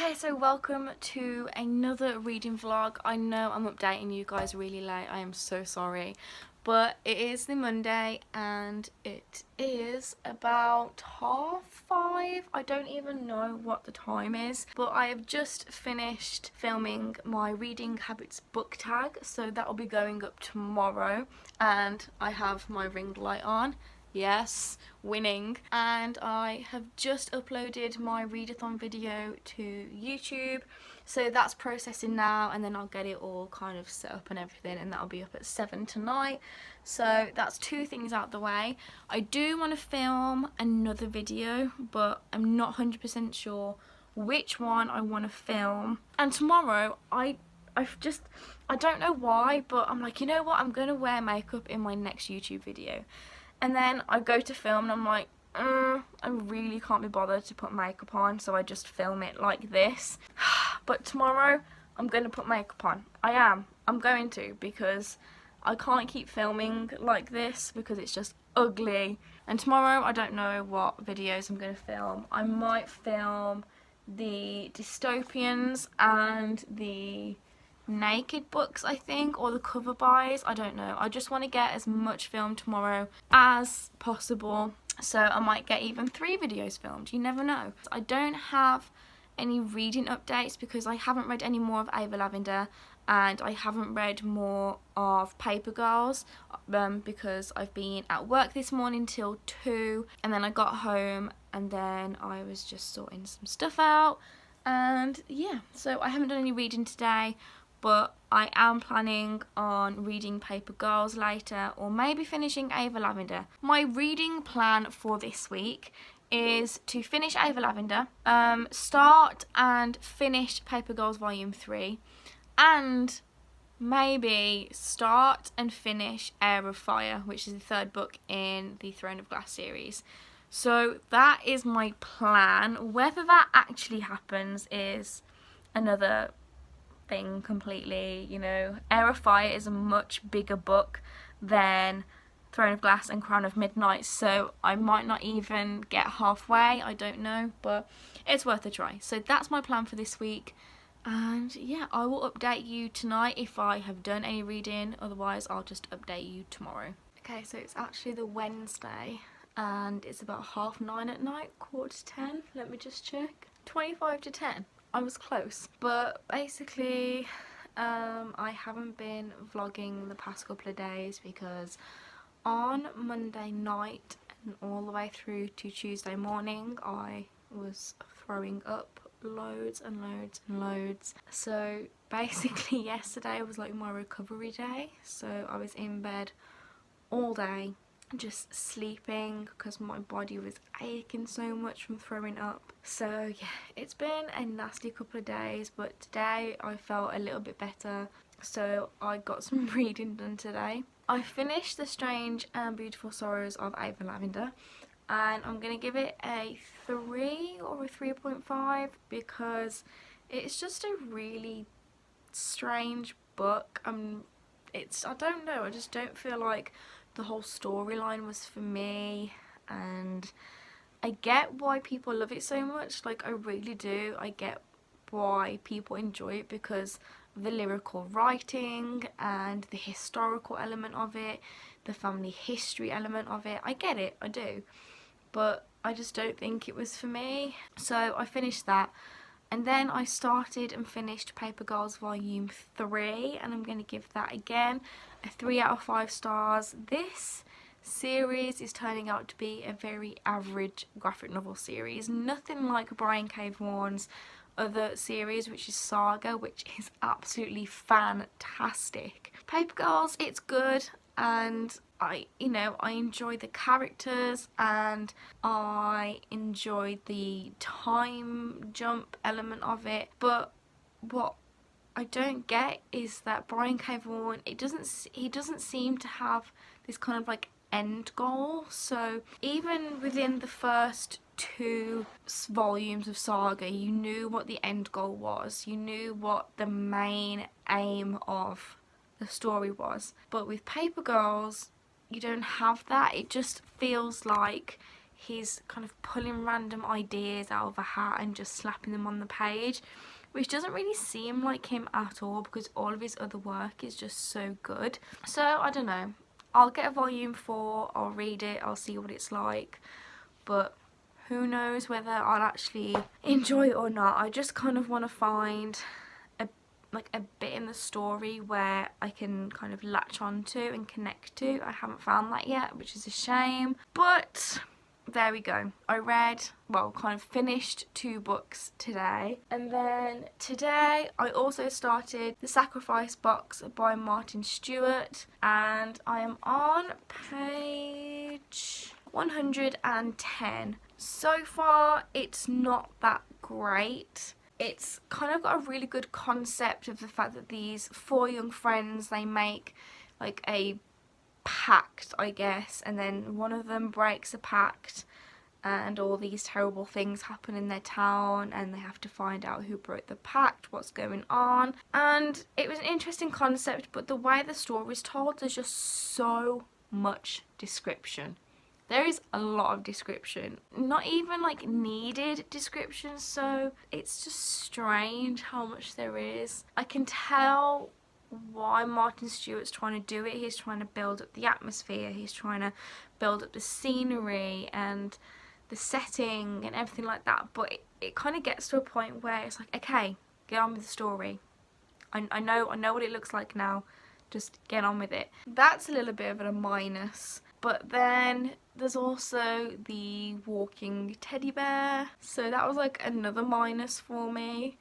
Okay, so welcome to another reading vlog. I know I'm updating you guys really late, I am so sorry, but it is the Monday and it is about 5:30. I don't even know what the time is, but I have just finished filming my reading habits book tag, so that will be going up tomorrow, and I have my ring light on. Yes, winning. And I have just uploaded my readathon video to YouTube, so that's processing now, and then I'll get it all kind of set up and everything, and that'll be up at 7 tonight. So that's two things out the way. I do want to film another video, but I'm not 100% sure which one I want to film. And tomorrow I don't know why, but I'm like, you know what, I'm gonna wear makeup in my next YouTube video. And then I go to film and I'm like, I really can't be bothered to put makeup on, so I just film it like this. But tomorrow I'm going to put makeup on. I'm going to, because I can't keep filming like this because it's just ugly. And tomorrow I don't know what videos I'm going to film. I might film the dystopians and the naked books, I think, or the cover buys. I don't know. I just want to get as much filmed tomorrow as possible, so I might get even 3 videos filmed. You never know. I don't have any reading updates because I haven't read any more of Ava Lavender, and I haven't read more of Paper Girls because I've been at work this morning till 2, and then I got home and then I was just sorting some stuff out, and yeah, so I haven't done any reading today. But I am planning on reading Paper Girls later, or maybe finishing Ava Lavender. My reading plan for this week is to finish Ava Lavender, start and finish Paper Girls Volume 3, and maybe start and finish Heir of Fire, which is the 3rd book in the Throne of Glass series. So that is my plan. Whether that actually happens is another thing completely, you know. Heir of Fire is a much bigger book than Throne of Glass and Crown of Midnight, so I might not even get halfway, I don't know, but it's worth a try. So that's my plan for this week, and yeah, I will update you tonight if I have done any reading, otherwise I'll just update you tomorrow. Okay, so it's actually the Wednesday and it's about 9:30 at night, 9:45, let me just check. 25 to 10. I was close, but basically I haven't been vlogging the past couple of days because on Monday night and all the way through to Tuesday morning I was throwing up loads and loads and loads. So basically yesterday was like my recovery day, so I was in bed all day just sleeping because my body was aching so much from throwing up. So yeah, it's been a nasty couple of days, but today I felt a little bit better, so I got some reading done today. I finished The Strange and Beautiful Sorrows of Ava Lavender, and I'm going to give it a 3 or a 3.5 because it's just a really strange book. I don't know, I just don't feel like the whole storyline was for me, and I get why people love it so much, like I really do. I get why people enjoy it because of the lyrical writing and the historical element of it, the family history element of it. I get it, I do, but I just don't think it was for me. So I finished that, and then I started and finished Paper Girls Volume 3, and I'm going to give that again a 3 out of 5 stars. This series is turning out to be a very average graphic novel series. Nothing like Brian K. Vaughan's other series, which is Saga, which is absolutely fantastic. Paper Girls, it's good, and I enjoy the characters, and I enjoy the time jump element of it, but what I don't get is that Brian K. Vaughan, he doesn't seem to have this kind of like end goal. So even within the first 2 volumes of Saga, you knew what the end goal was, you knew what the main aim of the story was, but with Paper Girls you don't have that. It just feels like he's kind of pulling random ideas out of a hat and just slapping them on the page, which doesn't really seem like him at all because all of his other work is just so good. So I don't know, I'll get a volume 4, I'll read it, I'll see what it's like, but who knows whether I'll actually enjoy it or not. I just kind of want to find a bit in the story where I can kind of latch onto and connect to. I haven't found that yet, which is a shame, but there we go. I read, well, kind of finished 2 books today, and then today I also started The Sacrifice Box by Martin Stewart, and I am on page 110. So far it's not that great. It's kind of got a really good concept of the fact that these 4 young friends, they make like a pact, I guess, and then one of them breaks a pact and all these terrible things happen in their town and they have to find out who broke the pact, what's going on. And it was an interesting concept, but the way the story is told, there's just so much description. There is a lot of description, not even like needed description, so it's just strange how much there is. I can tell why Martin Stewart's trying to do it. He's trying to build up the atmosphere, he's trying to build up the scenery and the setting and everything like that, but it kind of gets to a point where it's like, okay, get on with the story. I know what it looks like now, just get on with it. That's a little bit of a minus. But then there's also the walking teddy bear, so that was like another minus for me.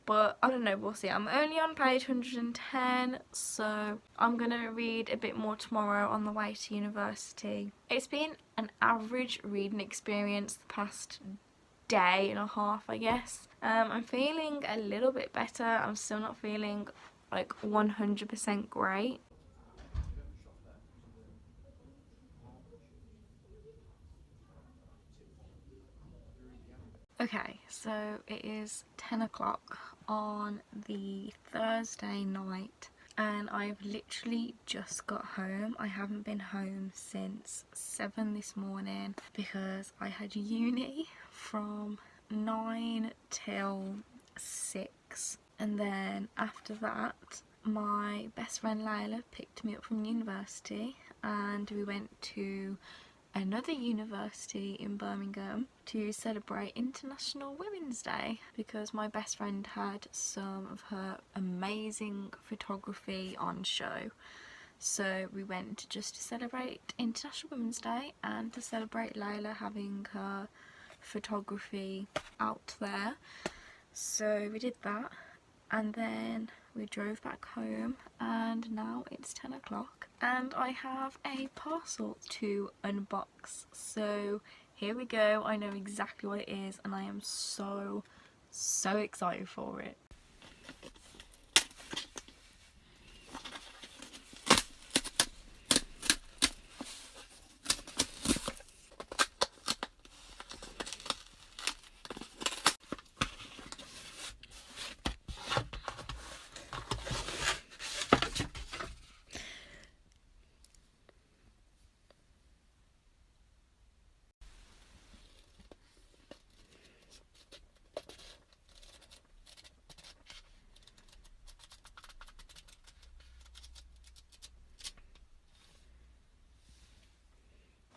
But I don't know, we'll see. I'm only on page 110, so I'm gonna read a bit more tomorrow on the way to university. It's been an average reading experience the past day and a half, I guess. I'm feeling a little bit better. I'm still not feeling like 100% great. Okay, so it is 10 o'clock on the Thursday night and I've literally just got home. I haven't been home since 7 this morning because I had uni from 9 till 6, and then after that my best friend Lila picked me up from university and we went to another university in Birmingham to celebrate International Women's Day because my best friend had some of her amazing photography on show. So we went just to celebrate International Women's Day and to celebrate Layla having her photography out there. So we did that and then we drove back home and now it's 10 o'clock and I have a parcel to unbox. So here we go. I know exactly what it is and I am so excited for it.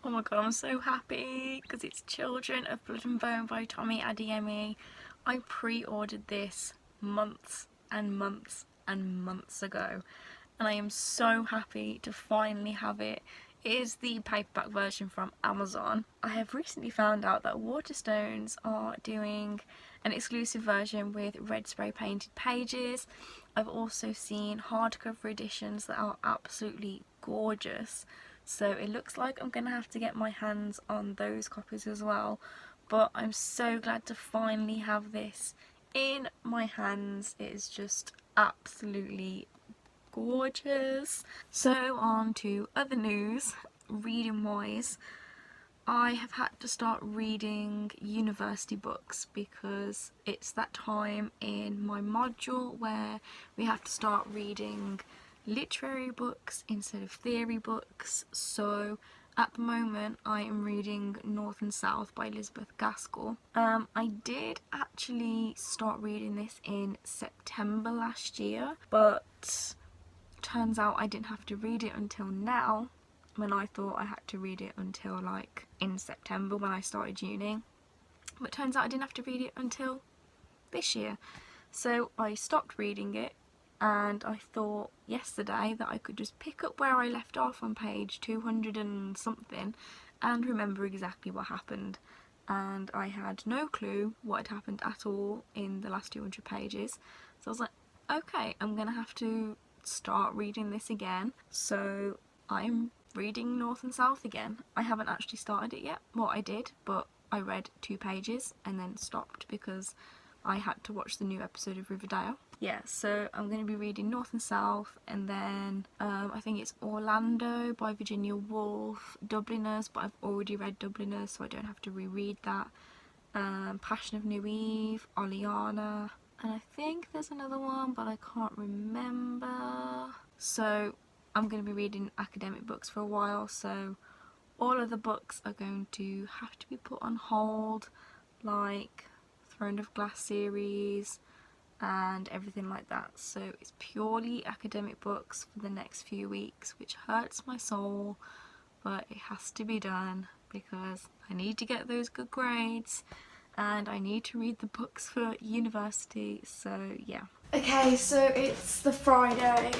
Oh my god, I'm so happy because it's Children of Blood and Bone by Tommy Adeyemi. I pre-ordered this months and months and months ago and I am so happy to finally have it. It is the paperback version from Amazon. I have recently found out that Waterstones are doing an exclusive version with red spray painted pages. I've also seen hardcover editions that are absolutely gorgeous. So it looks like I'm going to have to get my hands on those copies as well. But I'm so glad to finally have this in my hands. It is just absolutely gorgeous. So on to other news, reading wise. I have had to start reading university books because it's that time in my module where we have to start reading literary books instead of theory books. So At the moment I am reading North and South by Elizabeth Gaskell. I did actually start reading this in September last year, but turns out I didn't have to read it until now, when I thought I had to read it until like in September when I started uni. But turns out I didn't have to read it until this year. So I stopped reading it, and I thought yesterday that I could just pick up where I left off on page 200 and something and remember exactly what happened. And I had no clue what had happened at all in the last 200 pages. So I was like, okay, I'm gonna have to start reading this again. So I'm reading North and South again. I haven't actually started it yet. Well, I did, but I read 2 pages and then stopped because I had to watch the new episode of Riverdale. Yeah, so I'm going to be reading North and South, and then I think it's Orlando by Virginia Woolf, Dubliners, but I've already read Dubliners so I don't have to reread that. Passion of New Eve, Oleana, and I think there's another one but I can't remember. So I'm going to be reading academic books for a while, so all of the books are going to have to be put on hold, like Throne of Glass series and everything like that. So it's purely academic books for the next few weeks, which hurts my soul, but it has to be done because I need to get those good grades and I need to read the books for university. So yeah. Okay, so it's the Friday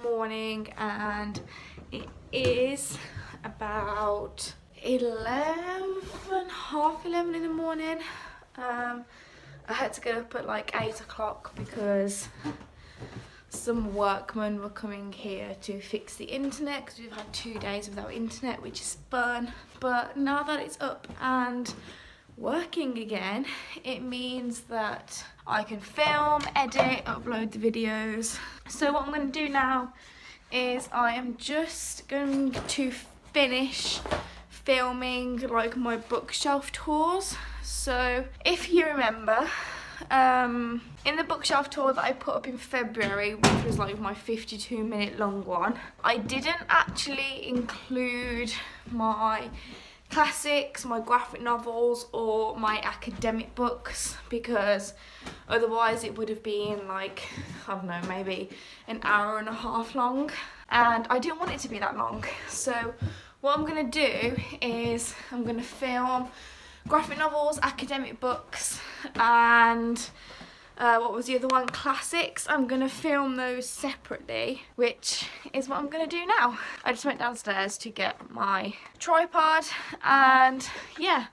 morning and it is about 11:30 in the morning. I had to get up at like 8 o'clock because some workmen were coming here to fix the internet because we've had 2 days without internet, which is fun. But now that it's up and working again, it means that I can film, edit, upload the videos. So what I'm going to do now is I am just going to finish filming like my bookshelf tours. So if you remember, in the bookshelf tour that I put up in February, which was like my 52-minute long one, I didn't actually include my classics, my graphic novels or my academic books because otherwise it would have been like, I don't know, maybe an hour and a half long, and I didn't want it to be that long. So what I'm going to do is I'm going to film graphic novels, academic books, and what was the other one? Classics. I'm going to film those separately, which is what I'm going to do now. I just went downstairs to get my tripod, and yeah,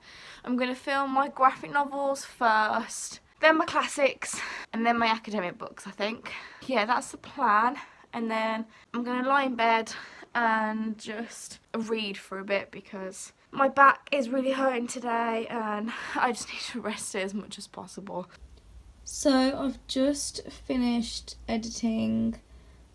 I'm going to film my graphic novels first, then my classics, and then my academic books, I think. Yeah, that's the plan. And then I'm going to lie in bed and just read for a bit because my back is really hurting today and I just need to rest it as much as possible. So I've just finished editing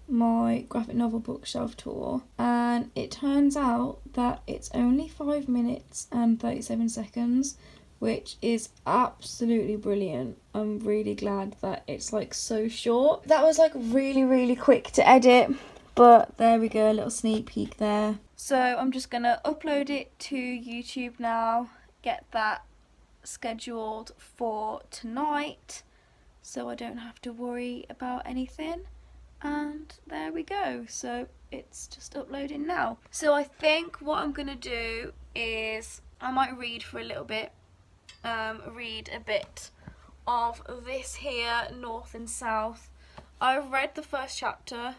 my graphic novel bookshelf tour, and it turns out that it's only 5 minutes and 37 seconds, which is absolutely brilliant. I'm really glad that it's like so short. That was like really quick to edit, but there we go, a little sneak peek there. So I'm just gonna upload it to YouTube now, get that scheduled for tonight so I don't have to worry about anything, and there we go. So it's just uploading now. So I think what I'm gonna do is I might read for a little bit, read a bit of this here, North and South. I've read the first chapter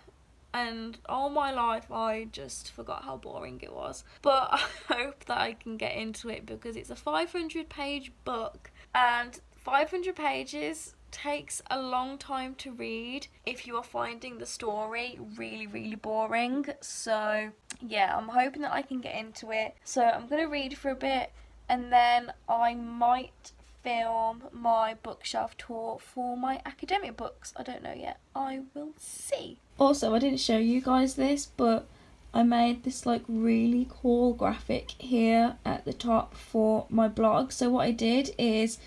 and all my life I just forgot how boring it was, but I hope that I can get into it because it's a 500-page book, and 500 pages takes a long time to read if you are finding the story really boring. So yeah, I'm hoping that I can get into it. So I'm gonna read for a bit and then I might film my bookshelf tour for my academic books. I don't know yet, I will see. Also, I didn't show you guys this, but I made this like really cool graphic here at the top for my blog. So what I did is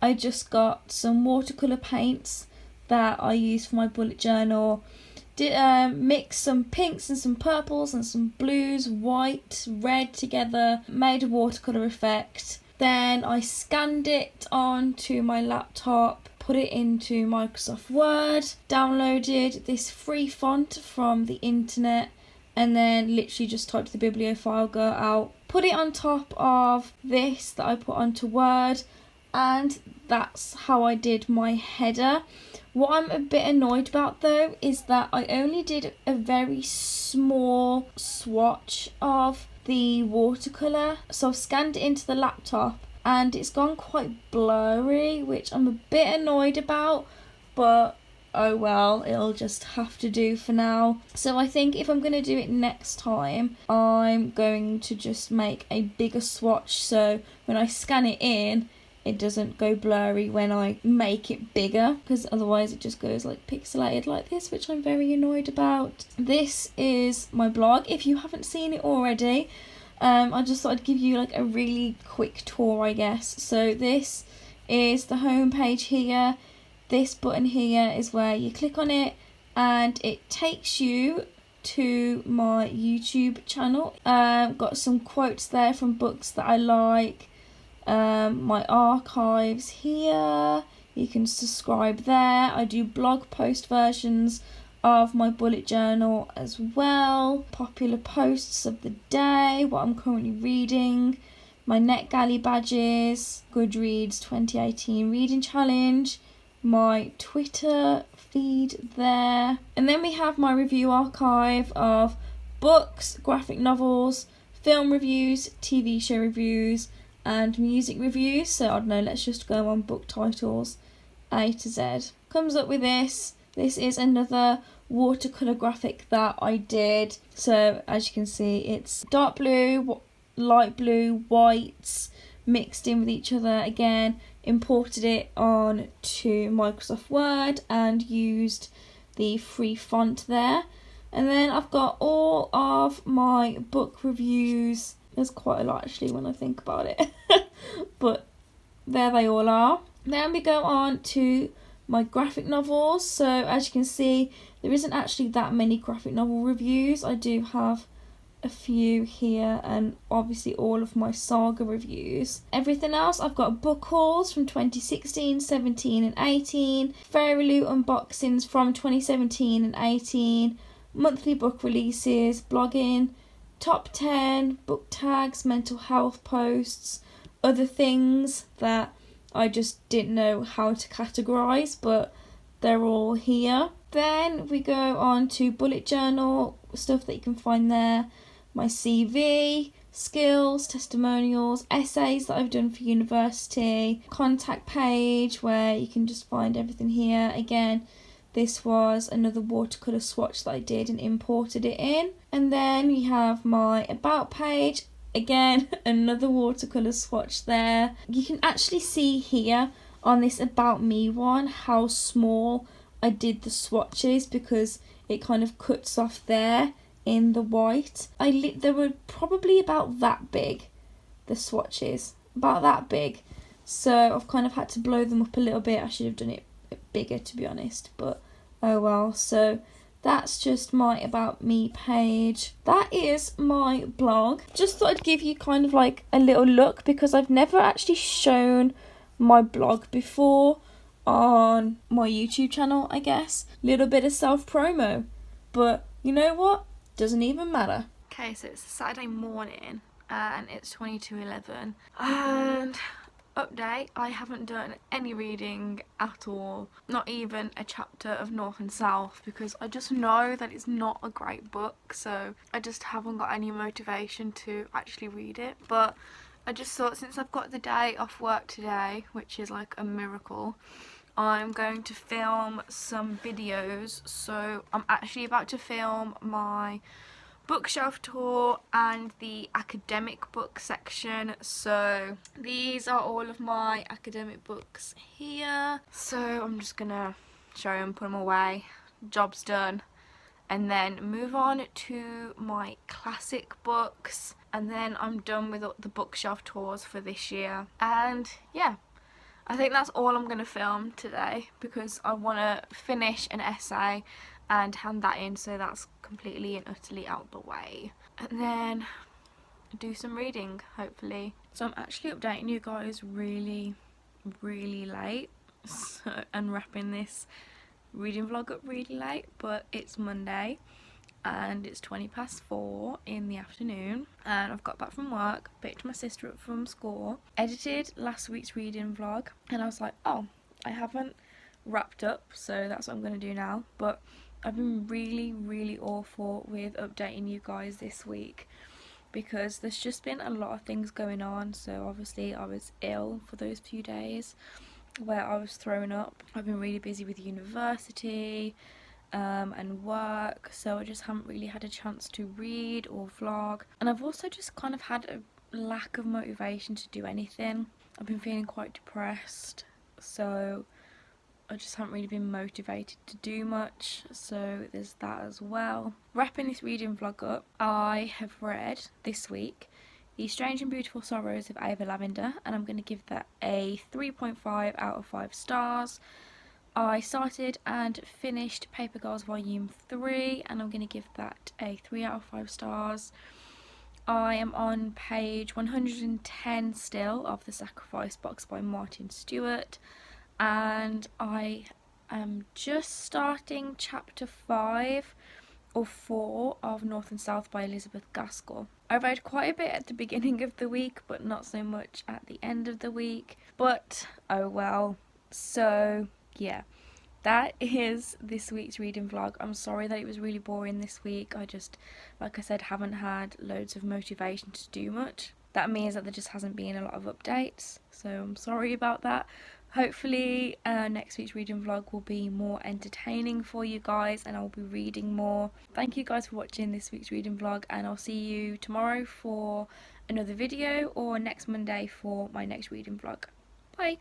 I just got some watercolour paints that I use for my bullet journal, mixed some pinks and some purples and some blues, white, red together, made a watercolour effect. Then I scanned it onto my laptop, put it into Microsoft Word, downloaded this free font from the internet, and then literally just typed the Bibliophile girl out, put it on top of this that I put onto Word, and that's how I did my header. What I'm a bit annoyed about though is that I only did a very small swatch of the watercolour, so I've scanned it into the laptop and it's gone quite blurry, which I'm a bit annoyed about, but oh well, it'll just have to do for now. So I think if I'm going to do it next time, I'm going to just make a bigger swatch so when I scan it in, it doesn't go blurry when I make it bigger, because otherwise it just goes like pixelated like this, which I'm very annoyed about. This is my blog. If you haven't seen it already, I just thought I'd give you like a really quick tour, I guess. So this is the home page here. This button here is where you click on it and it takes you to my YouTube channel. Got some quotes there from books that I like. My archives here, you can subscribe there. I do blog post versions of my bullet journal as well. Popular posts of the day, what I'm currently reading, my NetGalley badges, Goodreads 2018 reading challenge, my Twitter feed there. And then we have my review archive of books, graphic novels, film reviews, TV show reviews, and music reviews. So I don't know, let's just go on book titles A to Z. Comes up with this. This is another watercolour graphic that I did. So as you can see, it's dark blue, light blue, whites mixed in with each other. Again, imported it on to Microsoft Word and used the free font there. And then I've got all of my book reviews. There's quite a lot actually when I think about it. But there they all are. Then we go on to my graphic novels. So as you can see, there isn't actually that many graphic novel reviews. I do have a few here and obviously all of my saga reviews. Everything else, I've got book hauls from 2016, 17 and 18. Fairy Loot unboxings from 2017 and 18. Monthly book releases, blogging, top 10, book tags, mental health posts, other things that I just didn't know how to categorise, but they're all here. Then we go on to bullet journal, stuff that you can find there, my CV, skills, testimonials, essays that I've done for university, contact page where you can just find everything here. Again, this was another watercolour swatch that I did and imported it in. And then we have my about page. Again, another watercolour swatch there. You can actually see here on this about me one how small I did the swatches because it kind of cuts off there in the white. They were probably about that big, the swatches, about that big. So I've kind of had to blow them up a little bit. I should have done it bigger to be honest, but oh well. So that's just my about me page. That is my blog. Just thought I'd give you kind of like a little look because I've never actually shown my blog before on my YouTube channel, I guess. Little bit of self-promo, but you know what? Doesn't even matter. Okay, so it's a Saturday morning and it's 22:11 and update, I haven't done any reading at all, not even a chapter of North and South, because I just know that it's not a great book, so I just haven't got any motivation to actually read it. But I just thought, since I've got the day off work today, which is like a miracle, I'm going to film some videos. So I'm actually about to film my bookshelf tour and the academic book section. So these are all of my academic books here. So I'm just gonna show them, put them away, job's done, and then move on to my classic books, and then I'm done with the bookshelf tours for this year. And yeah, I think that's all I'm going to film today because I want to finish an essay and hand that in, so that's completely and utterly out the way. And then do some reading, hopefully. So I'm actually updating you guys really late, so, and wrapping this reading vlog up really late, but it's Monday and it's 4:20 in the afternoon, and I've got back from work, picked my sister up from school, edited last week's reading vlog, and I was like, oh, I haven't wrapped up, so that's what I'm going to do now. But I've been really awful with updating you guys this week because there's just been a lot of things going on. So obviously I was ill for those few days where I was thrown up. I've been really busy with university and work, so I just haven't really had a chance to read or vlog, and I've also just kind of had a lack of motivation to do anything. I've been feeling quite depressed, so I just haven't really been motivated to do much, so there's that as well. Wrapping this reading vlog up, I have read this week The Strange and Beautiful Sorrows of Ava Lavender, and I'm going to give that a 3.5 out of 5 stars. I started and finished Paper Girls Volume 3, and I'm going to give that a 3 out of 5 stars. I am on page 110 still of The Sacrifice Box by Martin Stewart, and I am just starting chapter 5 or 4 of North and South by Elizabeth Gaskell. I read quite a bit at the beginning of the week, but not so much at the end of the week, but oh well. So yeah, that is this week's reading vlog. I'm sorry that it was really boring this week. I just, like I said, haven't had loads of motivation to do much. That means that there just hasn't been a lot of updates, so I'm sorry about that. Hopefully next week's reading vlog will be more entertaining for you guys, and I'll be reading more. Thank you guys for watching this week's reading vlog, and I'll see you tomorrow for another video, or next Monday for my next reading vlog. Bye!